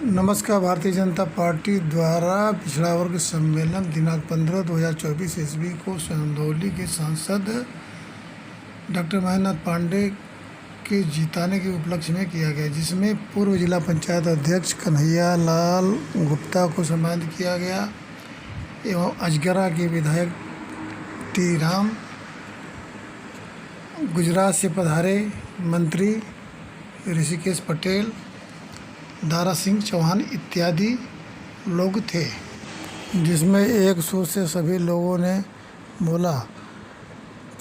नमस्कार। भारतीय जनता पार्टी द्वारा पिछड़ा वर्ग सम्मेलन दिनांक 15/2024 ईस्वी को चंदौली के सांसद डॉक्टर महेंद्र पांडे के जीताने के उपलक्ष्य में किया गया, जिसमें पूर्व जिला पंचायत अध्यक्ष कन्हैया लाल गुप्ता को सम्मानित किया गया एवं अजगरा के विधायक टी राम, गुजरात से पधारे मंत्री ऋषिकेश पटेल, दारा सिंह चौहान इत्यादि लोग थे, जिसमें एक सुर से सभी लोगों ने बोला,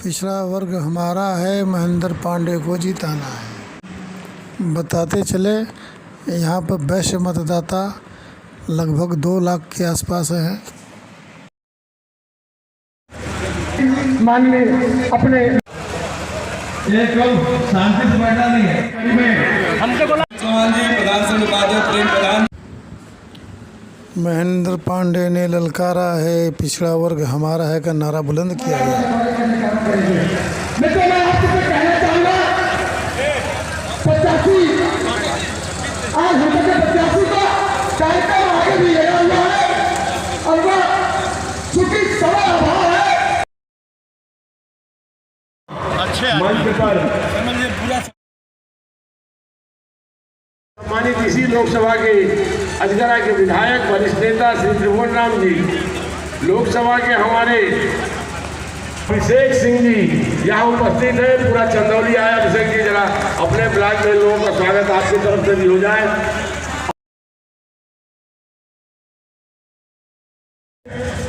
पिछड़ा वर्ग हमारा है, महेंद्र पांडे को जिताना है। बताते चले, यहाँ पर वैश्य मतदाता लगभग 2 लाख के आसपास हैं। माननीय अपने ये शांति से बैठना नहीं है। हमसे बोला चौहान जी, प्रधान संघ उपाध्यक्ष प्रेम प्रधान। महेंद्र पांडे ने ललकारा है, पिछड़ा वर्ग हमारा है का नारा बुलंद किया गया। मैं आपसे कहना चाहूँगा, 85 आज हम 85 का कार्यक्रम आगे भी लगा हुआ है और वह चूंकि समय अभाव है मंच पर सम्मानित इसी लोकसभा के अजगरा के विधायक वरिष्ठ नेता श्री त्रिभुवन राम जी, लोकसभा के हमारे अभिषेक सिंह जी यहाँ उपस्थित है। पूरा चंदौली आया। अभिषेक जी, जरा अपने ब्लॉक में लोगों का स्वागत आपकी तरफ से भी हो जाए।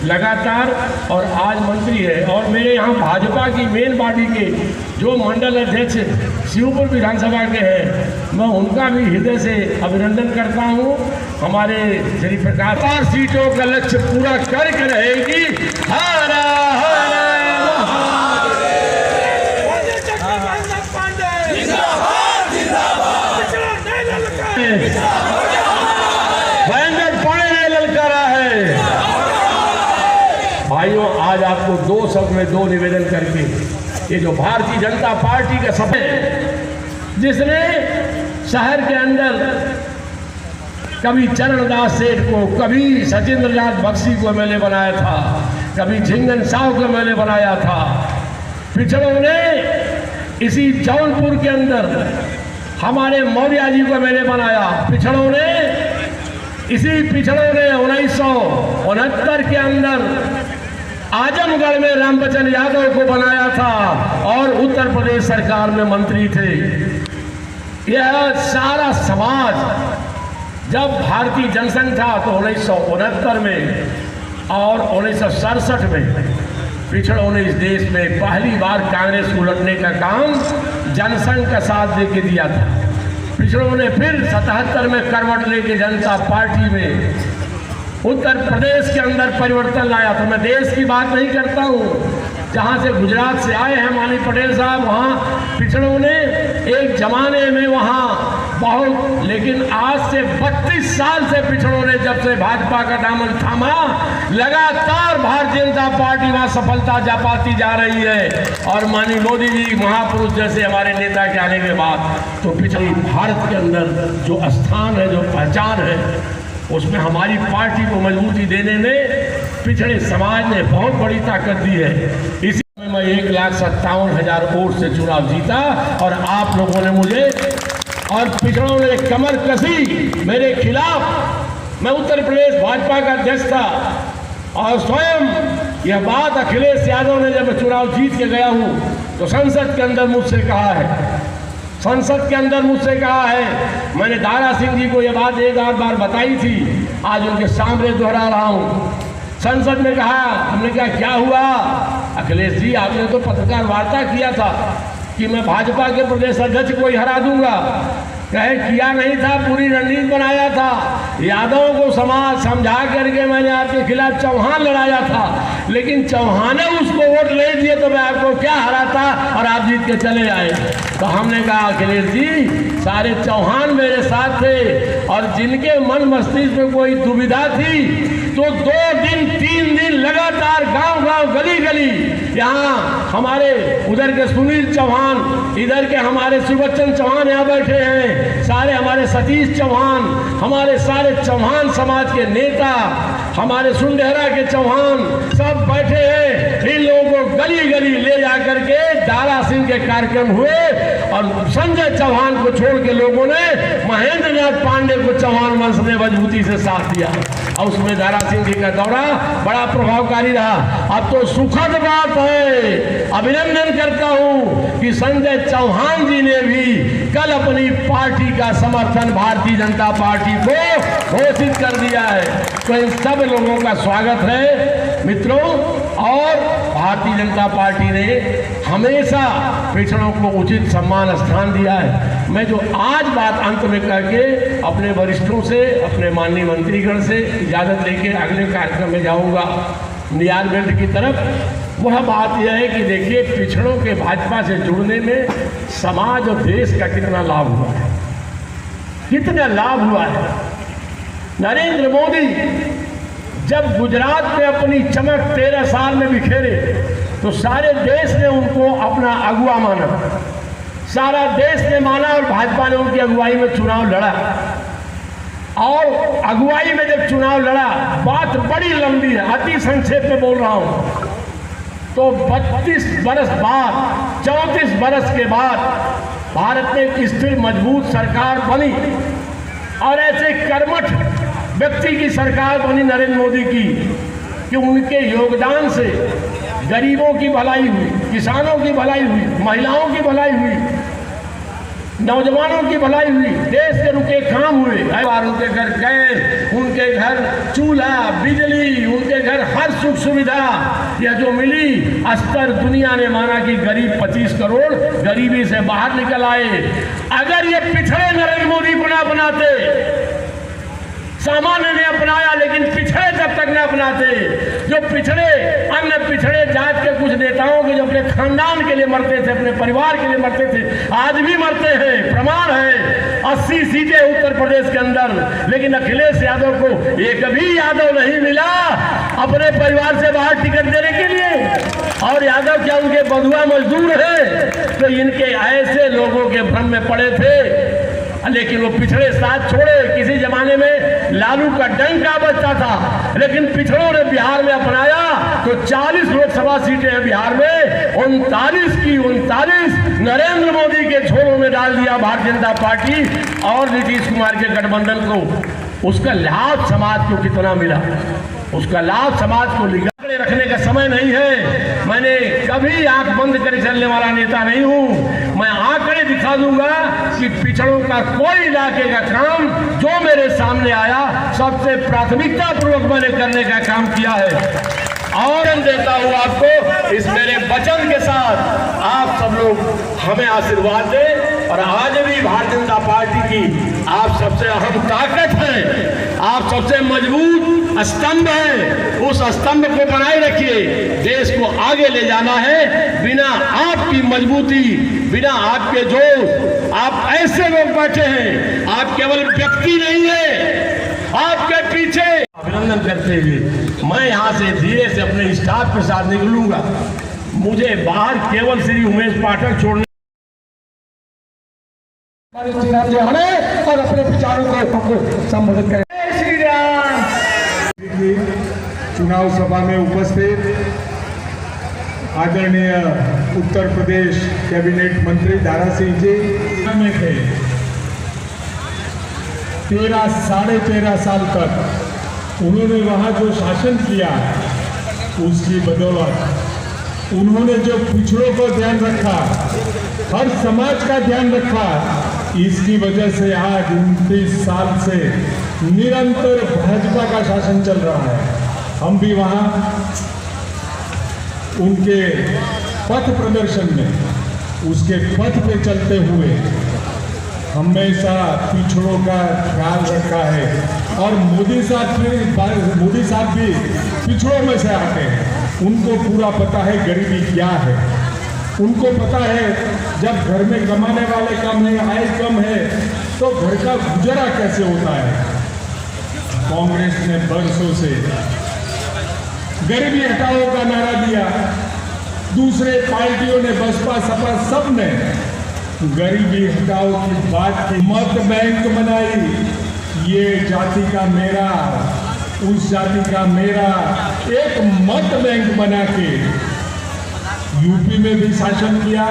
लगातार और आज मंत्री है और मेरे यहाँ भाजपा की मेन बॉडी के जो मंडल अध्यक्ष शिवपुर विधानसभा के हैं, मैं उनका भी हृदय से अभिनंदन करता हूँ। हमारे श्री प्रकाश सीटों का लक्ष्य पूरा करके रहेगी। हरा हरा भाइयों, आज आपको 2 शब्द में 2 निवेदन करके, ये जो भारतीय जनता पार्टी का सफर है, जिसने शहर के अंदर कभी चरणदास सेठ को, कभी सचिंद्र नाथ बख्शी को एमएलए बनाया था, कभी झिंगन साहू को एमएलए बनाया था। पिछड़ों ने इसी जौनपुर के अंदर हमारे मौर्य जी को एमएलए बनाया। पिछड़ों ने 1969 के अंदर आजमगढ़ में रामबचन यादव को बनाया था और उत्तर प्रदेश सरकार में मंत्री थे। यह सारा समाज, जब भारतीय जनसंख्या तो 1969 में और 1967 में पिछड़ों ने इस देश में पहली बार कांग्रेस उलटने का काम जनसंघ का साथ दे के दिया था। पिछड़ों ने फिर 77 में करवट लेके जनता पार्टी में उत्तर प्रदेश के अंदर परिवर्तन लाया। तो मैं देश की बात नहीं करता हूँ, जहाँ से गुजरात से आए हैं माननीय पटेल साहब, वहाँ पिछड़ों ने एक जमाने में वहाँ बहुत, लेकिन आज से 32 साल से पिछड़ों ने जब से भाजपा का दामन थामा, लगातार भारतीय जनता पार्टी वहाँ सफलता जा पाती जा रही है। और माननीय मोदी जी महापुरुष जैसे हमारे नेता के आने के बाद तो पिछड़ी भारत के अंदर जो स्थान है, जो पहचान है, उसमें हमारी पार्टी को मजबूती देने में पिछड़े समाज ने बहुत बड़ी ताकत दी है। इसी में मैं 1,57,000 वोट से चुनाव जीता और आप लोगों ने मुझे, और पिछड़ों ने कमर कसी मेरे खिलाफ। मैं उत्तर प्रदेश भाजपा का अध्यक्ष था और स्वयं यह बात अखिलेश यादव ने जब चुनाव जीत के गया हूँ तो संसद के अंदर मुझसे कहा है, मैंने दारा सिंह जी को यह बात 1-8 बार बताई थी, आज उनके सामने दोहरा रहा हूँ। संसद में कहा, हमने कहा क्या हुआ अखिलेश जी, आपने तो पत्रकार वार्ता किया था कि मैं भाजपा के प्रदेश अध्यक्ष को ही हरा दूंगा। कहे किया नहीं था, पूरी रणनीति बनाया था, यादवों को समझा करके मैंने आपके खिलाफ चौहान लड़ाया था, लेकिन चौहान ने उसको वोट ले दिए तो मैं आपको क्या हराता और आप जीत के चले आए। तो हमने कहा अखिलेश जी, सारे चौहान मेरे साथ थे और जिनके मन मस्तिष्क में कोई दुविधा थी तो 2 दिन 3 दिन लगातार गांव-गांव गली-गली यहाँ हमारे उधर के सुनील चौहान, इधर के हमारे सुबच्चन चौहान यहाँ बैठे हैं, सारे हमारे सतीश चौहान, हमारे सारे चौहान समाज के नेता, हमारे सुंडेहरा के चौहान सब बैठे हैं। इन लोगों को गली गली ले जा करके दारा सिंह के कार्यक्रम हुए और संजय चौहान को छोड़ के लोगों ने महेंद्र नाथ पांडे को चौहान वंश ने मजबूती से साथ दिया और उसमें दारा सिंह जी का दौरा बड़ा प्रभावकारी रहा। अब तो सुखद बात है, अभिनंदन करता हूं कि संजय चौहान जी ने भी कल अपनी पार्टी का समर्थन भारतीय जनता पार्टी को घोषित कर दिया है। तो इन सब लोगों का स्वागत है मित्रों। और भारतीय जनता पार्टी ने हमेशा पिछड़ों को उचित सम्मान स्थान दिया है। मैं जो आज बात अंत में करके अपने वरिष्ठों से, अपने माननीय मंत्रीगण से इजाज़त लेके अगले कार्यक्रम में जाऊंगा नियारगंज की तरफ, वह बात यह है कि देखिए पिछड़ों के भाजपा से जुड़ने में समाज और देश का कितना लाभ हुआ है, कितना लाभ हुआ है। नरेंद्र मोदी जब गुजरात में अपनी चमक 13 साल में बिखेरे तो सारे देश ने उनको अपना अगुवा माना, सारा देश ने माना और भाजपा ने उनकी अगुवाई में चुनाव लड़ा। और अगुवाई में जब चुनाव लड़ा, बात बड़ी लंबी है, अति संक्षेप में बोल रहा हूं, तो 32 बरस बाद, 34 बरस के बाद भारत में एक स्थिर मजबूत सरकार बनी और ऐसे कर्मठ व्यक्ति की सरकार बनी नरेंद्र मोदी की कि उनके योगदान से गरीबों की भलाई हुई, किसानों की भलाई हुई, महिलाओं की भलाई हुई, नौजवानों की भलाई हुई, देश के रुके काम हुए। और उनके घर गैस, उनके घर चूल्हा, बिजली, उनके घर हर सुख सुविधा यह जो मिली, अस्तर दुनिया ने माना कि गरीब 25 करोड़ गरीबी से बाहर निकल आए। अगर ये पिछड़े नरेंद्र मोदी को ना अपनाते, सामान्य ने अपनाया लेकिन पिछड़े जब तक न अपनाते, जो पिछड़े अन्य पिछड़े जात के कुछ नेताओं के जो अपने खानदान के लिए मरते थे, अपने परिवार के लिए मरते थे, आज भी मरते हैं, प्रमाण है। 80 सीटें उत्तर प्रदेश के अंदर, लेकिन अखिलेश यादव को एक भी यादव नहीं मिला अपने परिवार से बाहर टिकट देने के लिए। और यादव क्या उनके बंधुआ मजदूर है? तो इनके ऐसे लोगों के भ्रम में पड़े थे, लेकिन वो पिछड़े साथ छोड़े। किसी जमाने में लालू का डंका बजता था, लेकिन पिछड़ों ने बिहार में अपनाया तो 40 लोकसभा सीटें हैं बिहार में, 39 की 39 नरेंद्र मोदी के झोलों में डाल दिया भारतीय जनता पार्टी और नीतीश कुमार के गठबंधन को। उसका लाभ समाज को कितना मिला, उसका लाभ समाज को लिया। रखने का समय नहीं है, मैंने कभी आंख बंद कर चलने वाला नेता नहीं हूं। मैं आंकड़े दिखा दूंगा कि पिछड़ों का कोई इलाके का काम जो मेरे सामने आया सबसे प्राथमिकता पूर्वक मैंने करने का काम किया है। और देता हूं आपको इस मेरे वचन के साथ, आप सब लोग हमें आशीर्वाद दें। और आज भी भारतीय जनता पार्टी की आप सबसे अहम ताकत है, आप सबसे मजबूत स्तंभ है, उस स्तंभ को बनाए रखिए। देश को आगे ले जाना है, बिना आपकी मजबूती, बिना आपके जोश, आप ऐसे लोग बैठे हैं, आप केवल व्यक्ति नहीं है, आपके पीछे अभिनंदन करते हुए मैं यहाँ से धीरे से अपने स्टाफ के साथ निकलूंगा। मुझे बाहर केवल श्री उमेश पाठक छोड़ने और अपने विचारों को संबोधित करें। श्री राम। चुनाव सभा में उपस्थित आदरणीय उत्तर प्रदेश कैबिनेट मंत्री दारा सिंह जी में थे। 13 साढ़े 13 साल तक उन्होंने वहाँ जो शासन किया उसकी बदौलत उन्होंने जो पिछड़ों को ध्यान रखा, हर समाज का ध्यान रखा, इसकी वजह से आज 29 साल से निरंतर भाजपा का शासन चल रहा है। हम भी वहाँ उनके पथ प्रदर्शन में, उसके पथ पे चलते हुए हमेशा पिछड़ों का ख्याल रखा है। और मोदी साहब भी पिछड़ों में से आते हैं, उनको पूरा पता है गरीबी क्या है, उनको पता है जब घर में कमाने वाले कम है, आय कम है, तो घर का गुजारा कैसे होता है। कांग्रेस ने बरसों से गरीबी हटाओ का नारा दिया, दूसरे पार्टियों ने, बसपा सपा सब ने गरीबी हटाओ की बात की, मत बैंक बनाई, ये जाति का मेरा, उस जाति का मेरा, एक मत बैंक बना के यूपी में भी शासन किया,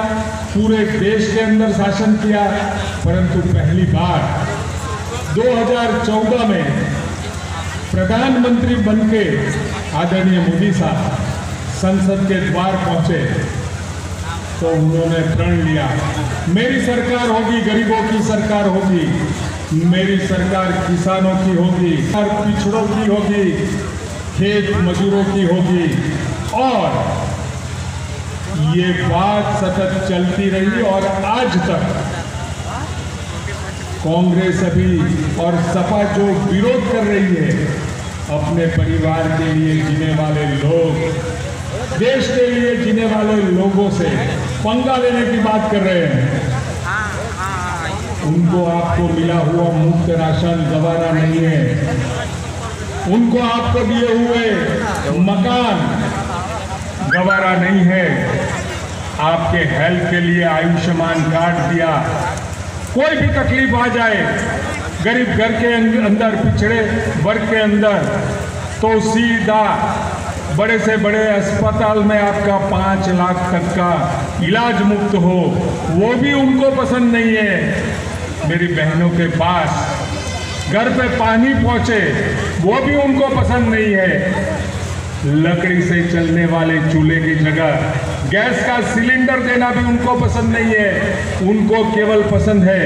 पूरे देश के अंदर शासन किया। परंतु पहली बार 2014 में प्रधानमंत्री बनके आदरणीय मोदी साहब संसद के द्वार पहुंचे तो उन्होंने प्रण लिया, मेरी सरकार होगी, गरीबों की सरकार होगी, मेरी सरकार किसानों की होगी, और पिछड़ों की होगी, खेत मजदूरों की होगी। और ये बात सतत चलती रही और आज तक कांग्रेस अभी और सपा जो विरोध कर रही है, अपने परिवार के लिए जीने वाले लोग, देश के लिए जीने वाले लोगों से पंगा लेने की बात कर रहे हैं। उनको आपको मिला हुआ मुफ्त राशन गवारा नहीं है, उनको आपको दिए हुए मकान गवारा नहीं है, आपके हेल्थ के लिए आयुष्मान कार्ड दिया, कोई भी तकलीफ आ जाए गरीब घर के अंदर, पिछड़े वर्ग के अंदर, तो सीधा बड़े से बड़े अस्पताल में आपका 5 लाख तक का इलाज मुफ्त हो, वो भी उनको पसंद नहीं है। मेरी बहनों के पास घर पे पानी पहुंचे, वो भी उनको पसंद नहीं है। लकड़ी से चलने वाले चूल्हे की जगह गैस का सिलेंडर देना भी उनको पसंद नहीं है। उनको केवल पसंद है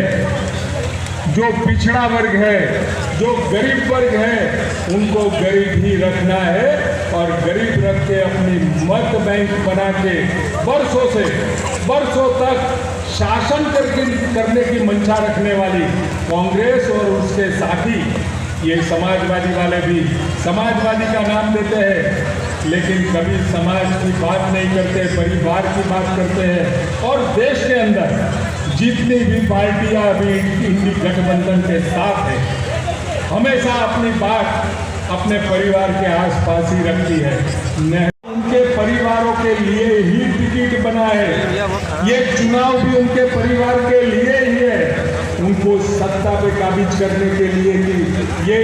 जो पिछड़ा वर्ग है, जो गरीब वर्ग है, उनको गरीब ही रखना है और गरीब रख के अपनी मत बैंक बना के बरसों तक शासन करने की मंशा रखने वाली कांग्रेस और उसके साथी ये समाजवादी वाले भी समाजवादी का नाम देते हैं, लेकिन कभी समाज की बात नहीं करते, परिवार की बात करते हैं। और देश के अंदर जितनी भी पार्टियां अभी इंडी गठबंधन के साथ है, हमेशा अपनी बात अपने परिवार के आसपास ही रखती है। उनके परिवारों के लिए ही टिकट बना है, ये चुनाव भी उनके परिवार के लिए ही है, उनको सत्ता पे काबिज करने के लिए ही। ये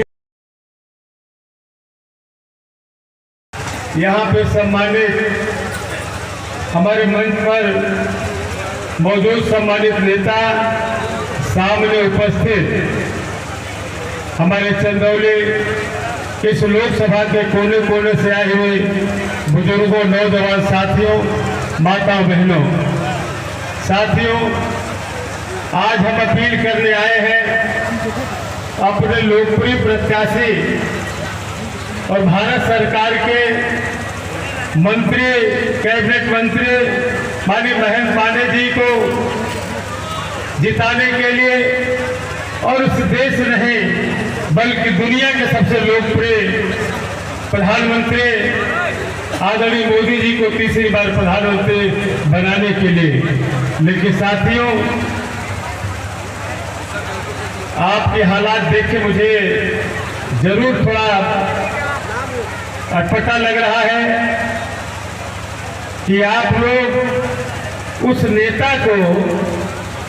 यहाँ पे सम्मानित हमारे मंच पर मौजूद सम्मानित नेता, सामने उपस्थित हमारे चंदौली इस लोकसभा के कोने कोने से आए हुए बुजुर्गों, नौजवान साथियों, माताओं, बहनों, साथियों, आज हम अपील करने आए हैं अपने लोकप्रिय प्रत्याशी और भारत सरकार के मंत्री, कैबिनेट मंत्री माननीय महेंद्र पांडे जी को जिताने के लिए, और उस देश नहीं बल्कि दुनिया के सबसे लोकप्रिय प्रधानमंत्री आदरणीय मोदी जी को तीसरी बार प्रधानमंत्री बनाने के लिए। लेकिन साथियों, आपके हालात देख के मुझे जरूर थोड़ा अटपटा लग रहा है कि आप लोग उस नेता को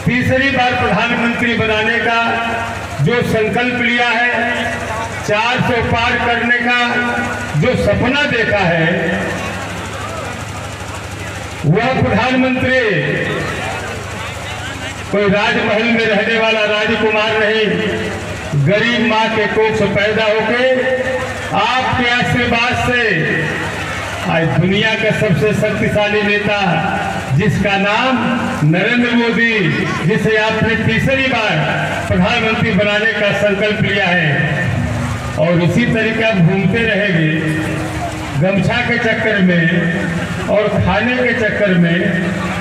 तीसरी बार प्रधानमंत्री बनाने का जो संकल्प लिया है, 400 पार करने का जो सपना देखा है, वह प्रधानमंत्री कोई राजमहल में रहने वाला राजकुमार नहीं, गरीब मां के कोख से पैदा होके आपके आशीर्वाद से आज दुनिया का सबसे शक्तिशाली नेता, जिसका नाम नरेंद्र मोदी, जिसे आपने तीसरी बार प्रधानमंत्री बनाने का संकल्प लिया है, और इसी तरीके आप घूमते रहेंगे गमछा के चक्कर में और खाने के चक्कर में,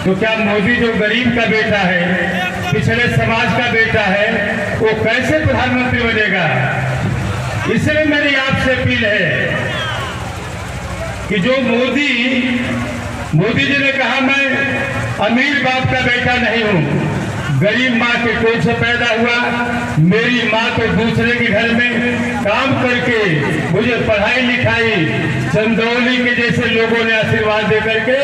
तो क्या मोदी जो गरीब का बेटा है, पिछड़े समाज का बेटा है, वो कैसे प्रधानमंत्री बनेगा? इसलिए मेरी आपसे अपील है कि जो मोदी जी ने कहा, मैं अमीर बाप का बेटा नहीं हूँ, गरीब माँ के कोख से पैदा हुआ, मेरी माँ तो दूसरे के घर में काम करके मुझे पढ़ाई लिखाई चंदौली के जैसे लोगों ने आशीर्वाद दे करके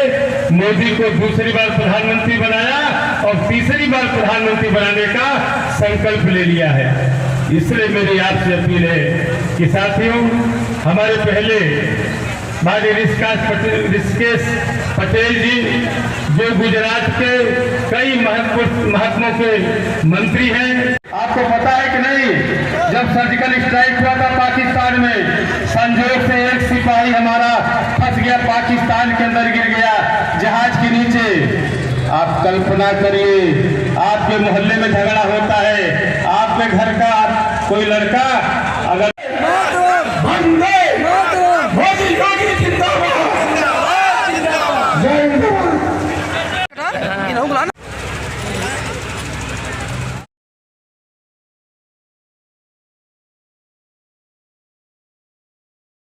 मोदी को दूसरी बार प्रधानमंत्री बनाया और तीसरी बार प्रधानमंत्री बनाने का संकल्प ले लिया है। इसलिए मेरी आपसे अपील है कि साथियों, हमारे पहले माननीय ऋषिकेश पटेल जी जो गुजरात के कई महत्वों के मंत्री हैं। आपको पता है कि नहीं, जब सर्जिकल स्ट्राइक हुआ था पाकिस्तान में, संजोग से एक सिपाही हमारा फंस गया, पाकिस्तान के अंदर गिर गया जहाज के नीचे। आप कल्पना करिए, आपके मोहल्ले में झगड़ा होता है, आपके घर का कोई लड़का